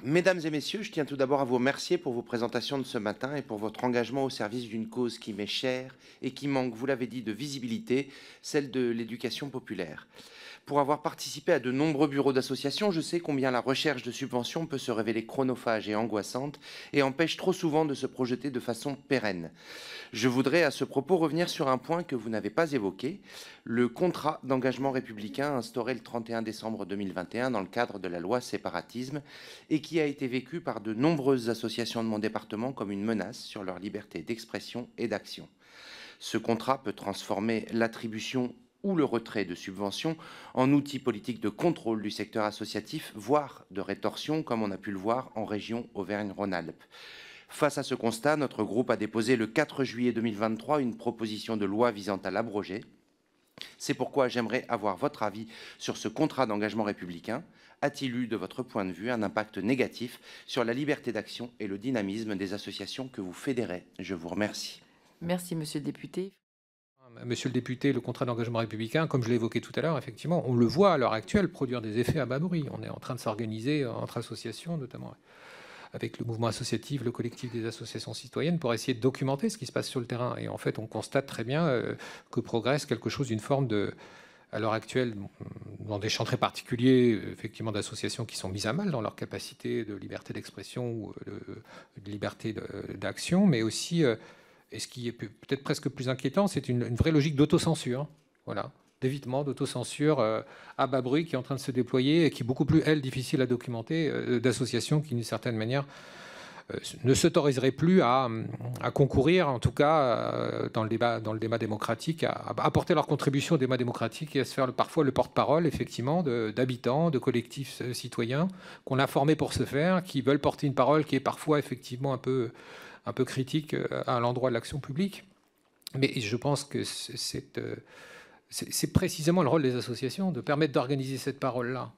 Mesdames et messieurs, je tiens tout d'abord à vous remercier pour vos présentations de ce matin et pour votre engagement au service d'une cause qui m'est chère et qui manque, vous l'avez dit, de visibilité, celle de l'éducation populaire. Pour avoir participé à de nombreux bureaux d'associations, je sais combien la recherche de subventions peut se révéler chronophage et angoissante et empêche trop souvent de se projeter de façon pérenne. Je voudrais à ce propos revenir sur un point que vous n'avez pas évoqué, le contrat d'engagement républicain instauré le 31 décembre 2021 dans le cadre de la loi séparatisme et qui a été vécu par de nombreuses associations de mon département comme une menace sur leur liberté d'expression et d'action. Ce contrat peut transformer l'attribution ou le retrait de subventions en outil politique de contrôle du secteur associatif, voire de rétorsion, comme on a pu le voir en région Auvergne-Rhône-Alpes. Face à ce constat, notre groupe a déposé le 4 juillet 2023 une proposition de loi visant à l'abroger. C'est pourquoi j'aimerais avoir votre avis sur ce contrat d'engagement républicain. A-t-il eu, de votre point de vue, un impact négatif sur la liberté d'action et le dynamisme des associations que vous fédérez? Je vous remercie. Merci, monsieur le député. Monsieur le député, le contrat d'engagement républicain, comme je l'ai évoqué tout à l'heure, effectivement, on le voit à l'heure actuelle produire des effets à bas bruit. On est en train de s'organiser entre associations, notamment avec le mouvement associatif, le collectif des associations citoyennes, pour essayer de documenter ce qui se passe sur le terrain. Et en fait, on constate très bien que progresse quelque chose d'une forme de, à l'heure actuelle, dans des champs très particuliers, effectivement, d'associations qui sont mises à mal dans leur capacité de liberté d'expression ou de liberté d'action, mais aussi, et ce qui est peut-être presque plus inquiétant, c'est une vraie logique d'autocensure. Voilà, d'évitement, d'autocensure à bas bruit qui est en train de se déployer et qui est beaucoup plus, elle, difficile à documenter, d'associations qui, d'une certaine manière, ne s'autoriseraient plus à concourir, en tout cas, dans le débat démocratique, à apporter leur contribution au débat démocratique et à se faire parfois le porte-parole, effectivement, d'habitants, de collectifs citoyens qu'on a formés pour ce faire, qui veulent porter une parole qui est parfois, effectivement, un peu critique à l'endroit de l'action publique. Mais je pense que c'est précisément le rôle des associations de permettre d'organiser cette parole-là,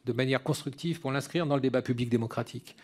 de manière constructive pour l'inscrire dans le débat public démocratique.